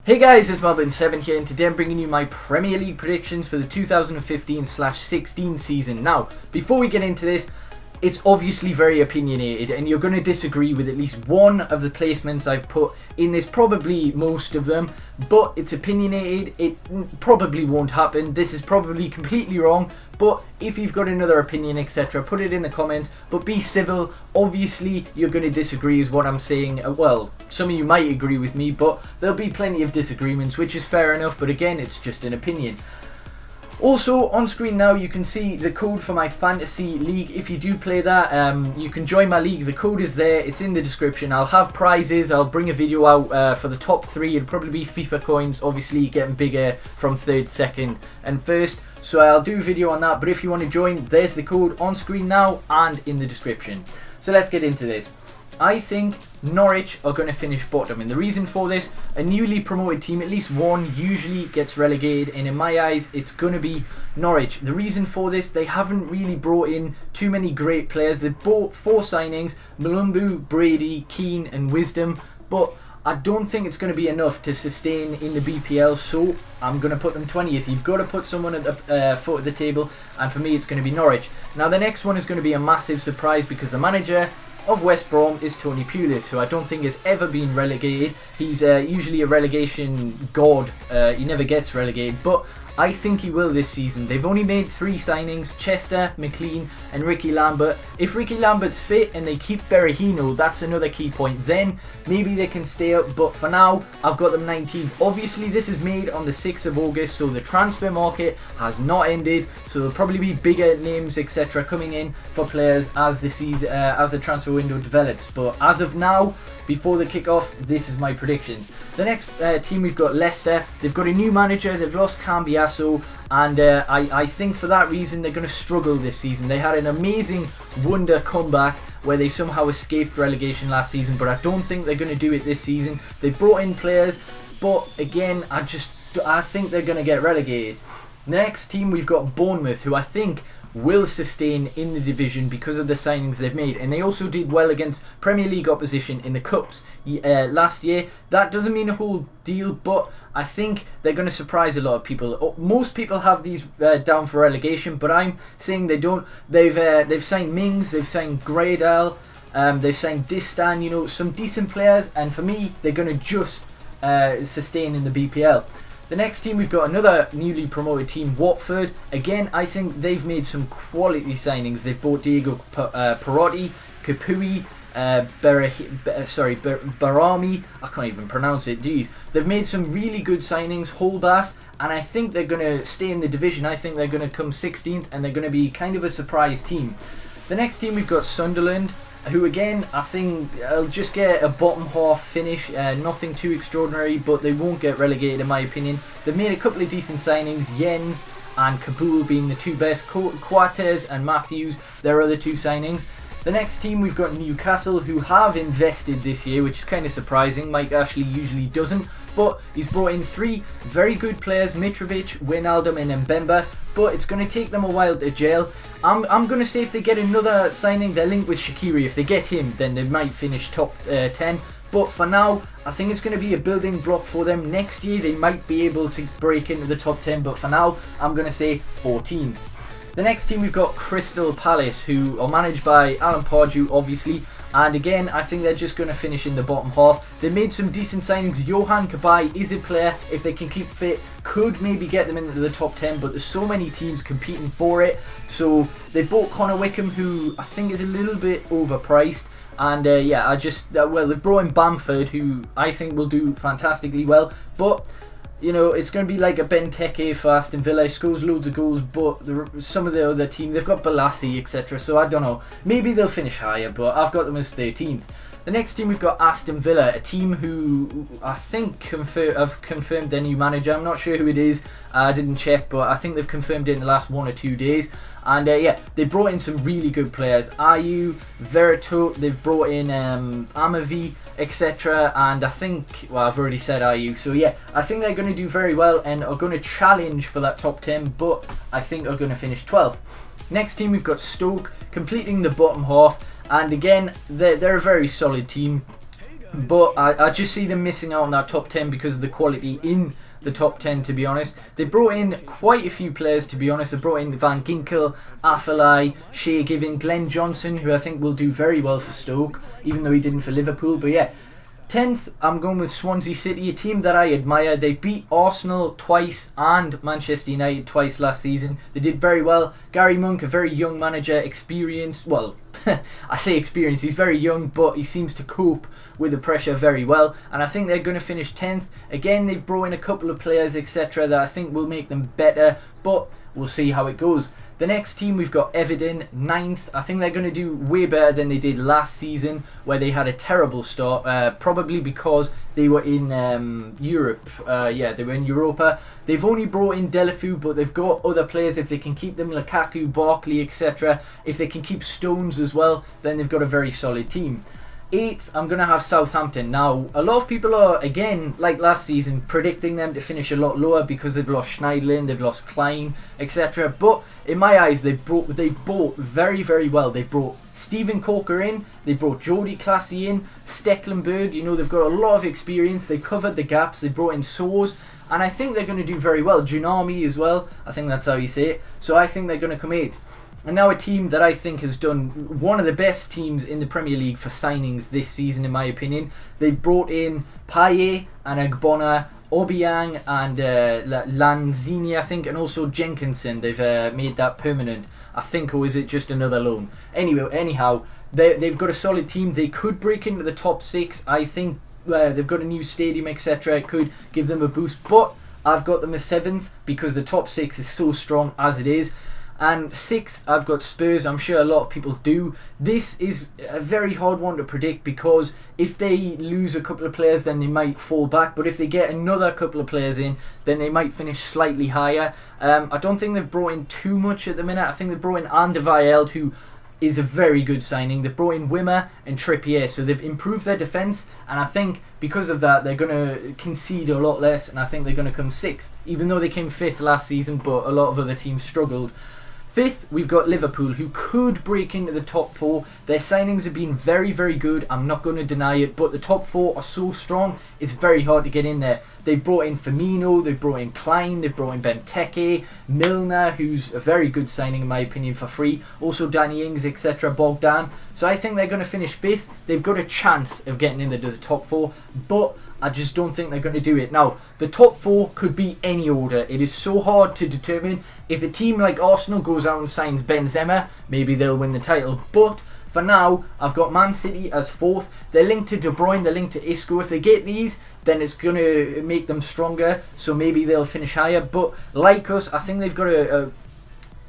Hey guys, it's Melbourne7 here, and today I'm bringing you my Premier League predictions for the 2015/16 season. Now, before we get into this, it's obviously very opinionated, and you're going to disagree with at least one of the placements I've put in this, probably most of them, but it's opinionated. It probably won't happen. This is probably completely wrong, but if you've got another opinion, etc., put it in the comments, but be civil. Obviously, you're going to disagree is what I'm saying. Well, some of you might agree with me, but there'll be plenty of disagreements, which is fair enough, but again, it's just an opinion. Also, on screen now, you can see the code for my fantasy league. If you do play that, you can join my league. The code is there. It's in the description. I'll have prizes. I'll bring a video out for the top 3. It'll probably be FIFA coins, obviously getting bigger from 3rd, 2nd and 1st. So I'll do a video on that. But if you want to join, there's the code on screen now and in the description. So let's get into this. I think Norwich are going to finish bottom, and the reason for this, a newly promoted team, at least one, usually gets relegated, and in my eyes it's going to be Norwich. The reason for this, they haven't really brought in too many great players. They've bought 4 signings: Malumbu, Brady, Keane and Wisdom, but I don't think it's going to be enough to sustain in the BPL, so I'm going to put them 20th. You've got to put someone at the foot of the table, and for me it's going to be Norwich. Now the next one is going to be a massive surprise, because the manager of West Brom is Tony Pulis, who I don't think has ever been relegated. He's usually a relegation god. He never gets relegated, but I think he will this season. They've only made 3 signings: Chester, McLean and Ricky Lambert. If Ricky Lambert's fit and they keep Berahino, that's another key point. Then maybe they can stay up, but for now I've got them 19th. Obviously this is made on the 6th of August, so the transfer market has not ended, so there'll probably be bigger names etc. coming in for players as the season, as the transfer window develops. But as of now, before the kick-off, this is my predictions. The next team, we've got Leicester. They've got a new manager. They've lost Cambiasso, and I think for that reason they're going to struggle this season. They had an amazing wonder comeback where they somehow escaped relegation last season, but I don't think they're going to do it this season. They brought in players, but again, I think they're going to get relegated. The next team, we've got Bournemouth, who I think will sustain in the division because of the signings they've made, and they also did well against Premier League opposition in the Cups last year. That doesn't mean a whole deal, but I think they're going to surprise a lot of people. Most people have these down for relegation, but I'm saying they don't. They've signed Mings, they've signed Gradel, they've signed Distan, you know, some decent players, and for me they're going to just sustain in the BPL. The next team, we've got another newly promoted team, Watford. Again, I think they've made some quality signings. They've bought Diego Perotti, Kapui, Barami. I can't even pronounce it. Geez. They've made some really good signings, Holbass, and I think they're going to stay in the division. I think they're going to come 16th, and they're going to be kind of a surprise team. The next team, we've got Sunderland, who again I think will just get a bottom half finish, nothing too extraordinary, but they won't get relegated in my opinion. They've made a couple of decent signings, Jens and Kabul being the 2 best, Coates and Matthews, their other 2 signings. The next team, we've got Newcastle, who have invested this year, which is kind of surprising. Mike Ashley usually doesn't, but he's brought in 3 very good players: Mitrovic, Wijnaldum and Mbemba, but it's going to take them a while to gel. I'm going to say if they get another signing, they're linked with Shaqiri. If they get him, then they might finish top 10. But for now, I think it's going to be a building block for them. Next year, they might be able to break into the top 10, but for now, I'm going to say 14th. The next team, we've got Crystal Palace, who are managed by Alan Pardew, obviously. And again, I think they're just going to finish in the bottom half. They made some decent signings. Johan Cabaye is a player, if they can keep fit, could maybe get them into the top 10, but there's so many teams competing for it. So they bought Connor Wickham, who I think is a little bit overpriced. And yeah, well, they've brought in Bamford, who I think will do fantastically well. But you know, it's going to be like a Benteke for Aston Villa. He scores loads of goals, but some of the other team, they've got Balassi, etc. So I don't know. Maybe they'll finish higher, but I've got them as 13th. The next team, we've got Aston Villa, a team who I think have confirmed their new manager. I'm not sure who it is. I didn't check, but I think they've confirmed it in the last 1 or 2 days. And yeah, they brought in some really good players. Ayew, Verito, they've brought in Amavi, etc. And I think, well, I've already said Ayew. So yeah, I think they're going to do very well and are going to challenge for that top 10, but I think are going to finish 12th. Next team, we've got Stoke, completing the bottom half. And again, they're a very solid team. But I just see them missing out on that top 10 because of the quality in the top 10, to be honest. They brought in quite a few players, to be honest. They brought in Van Ginkel, Afellay, Shea Given, Glenn Johnson, who I think will do very well for Stoke, even though he didn't for Liverpool. But yeah, 10th, I'm going with Swansea City, a team that I admire. They beat Arsenal twice and Manchester United twice last season. They did very well. Gary Monk, a very young manager, experienced. Well, I say experienced, he's very young, but he seems to cope with the pressure very well. And I think they're going to finish 10th. Again, they've brought in a couple of players, etc., that I think will make them better, but we'll see how it goes. The next team, we've got Everton, 9th. I think they're going to do way better than they did last season, where they had a terrible start, probably because they were in Europe. They were in Europa. They've only brought in Deulofeu, but they've got other players. If they can keep them, Lukaku, Barkley, etc., if they can keep Stones as well, then they've got a very solid team. 8th, I'm going to have Southampton. Now, a lot of people are, again, like last season, predicting them to finish a lot lower because they've lost Schneiderlin, they've lost Klein, etc. But in my eyes, they've bought very, very well. They've brought Steven Corker in, they brought Jody Classy in, Stecklenburg, they've got a lot of experience. They covered the gaps, they brought in Soers, and I think they're going to do very well. Junami as well, I think that's how you say it. So I think they're going to come 8th. And now a team that I think has done one of the best teams in the Premier League for signings this season, in my opinion. They brought in Payet and Agbona, Obiang and Lanzini, I think, and also Jenkinson. They've made that permanent, I think, or is it just another loan? Anyhow, they've got a solid team. They could break into the top 6. I think they've got a new stadium, etc. It could give them a boost, but I've got them as 7th because the top 6 is so strong as it is. And 6th, I've got Spurs. I'm sure a lot of people do. This is a very hard one to predict because if they lose a couple of players, then they might fall back. But if they get another couple of players in, then they might finish slightly higher. I don't think they've brought in too much at the minute. I think they've brought in Anderweireld, who is a very good signing. They've brought in Wimmer and Trippier, so they've improved their defence. And I think because of that, they're going to concede a lot less. And I think they're going to come 6th, even though they came 5th last season, but a lot of other teams struggled. 5th, we've got Liverpool, who could break into the top 4. Their signings have been very, very good. I'm not going to deny it, but the top 4 are so strong, it's very hard to get in there. They've brought in Firmino, they've brought in Klein, they've brought in Benteke, Milner, who's a very good signing in my opinion for free. Also Danny Ings, etc., Bogdan. So I think they're going to finish 5th. They've got a chance of getting into the top 4, but I just don't think they're going to do it. Now, the top 4 could be any order. It is so hard to determine. If a team like Arsenal goes out and signs Benzema, maybe they'll win the title. But for now, I've got Man City as 4th. They're linked to De Bruyne, they're linked to Isco. If they get these, then it's going to make them stronger. So maybe they'll finish higher. But like us, I think they've got a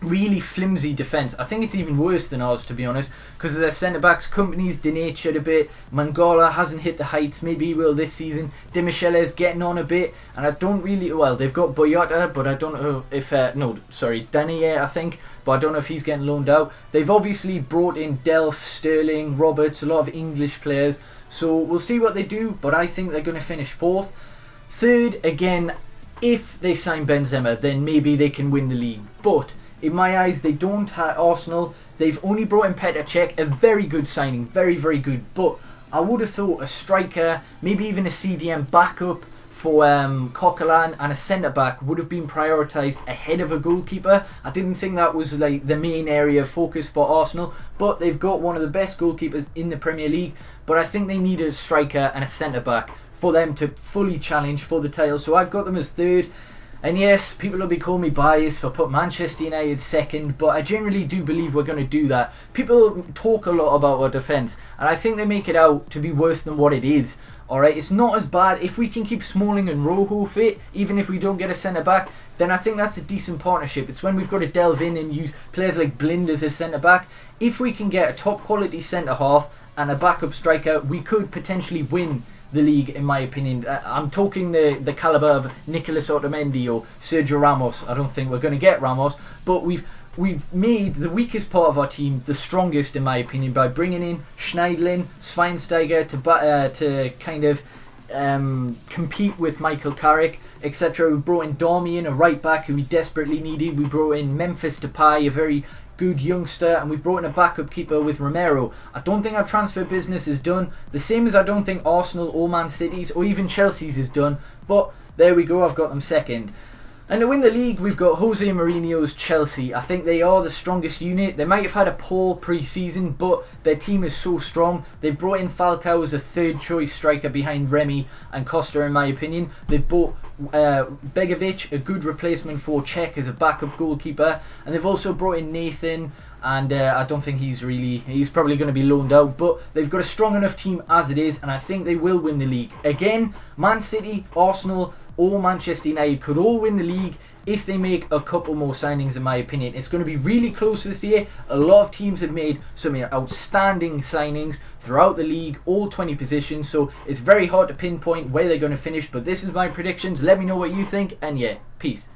really flimsy defence. I think it's even worse than ours, to be honest, because of their centre-backs. Company's denatured a bit. Mangala hasn't hit the heights. Maybe he will this season. Demichelis getting on a bit, and I don't really... Well, they've got Boyata, but I don't know if... Danier, I think, but I don't know if he's getting loaned out. They've obviously brought in Delph, Sterling, Roberts, a lot of English players, so we'll see what they do, but I think they're going to finish 4th. 3rd, again, if they sign Benzema, then maybe they can win the league, but in my eyes, they don't have Arsenal. They've only brought in Petr Cech, a very good signing, very, very good. But I would have thought a striker, maybe even a CDM backup for Coquelin and a centre-back would have been prioritised ahead of a goalkeeper. I didn't think that was like the main area of focus for Arsenal. But they've got one of the best goalkeepers in the Premier League. But I think they need a striker and a centre-back for them to fully challenge for the title. So I've got them as 3rd. And yes, people will be calling me biased for putting Manchester United 2nd, but I generally do believe we're going to do that. People talk a lot about our defence, and I think they make it out to be worse than what it is. Alright, it's not as bad. If we can keep Smalling and Rojo fit, even if we don't get a centre-back, then I think that's a decent partnership. It's when we've got to delve in and use players like Blind as a centre-back. If we can get a top-quality centre-half and a backup striker, we could potentially win the league, in my opinion. I'm talking the calibre of Nicolas Otamendi or Sergio Ramos. I don't think we're going to get Ramos, but we've made the weakest part of our team the strongest, in my opinion, by bringing in Schneiderlin, Schweinsteiger to kind of compete with Michael Carrick, etc. We brought in Darmian, a right back who we desperately needed. We brought in Memphis Depay, a very good youngster, and we've brought in a backup keeper with Romero. I don't think our transfer business is done, the same as I don't think Arsenal or Man City's or even Chelsea's is done, but there we go, I've got them second. And to win the league, we've got Jose Mourinho's Chelsea. I think they are the strongest unit. They might have had a poor pre-season, but their team is so strong. They've brought in Falcao as a third choice striker behind Remy and Costa, in my opinion. They've bought Begovic, a good replacement for Cech as a backup goalkeeper. And they've also brought in Nathan, and I don't think he's probably going to be loaned out, but they've got a strong enough team as it is, and I think they will win the league. Again, Man City, Arsenal, or Manchester United could all win the league if they make a couple more signings, in my opinion. It's going to be really close this year. A lot of teams have made some outstanding signings throughout the league, all 20 positions, so it's very hard to pinpoint where they're going to finish, but this is my predictions. Let me know what you think, and yeah, peace.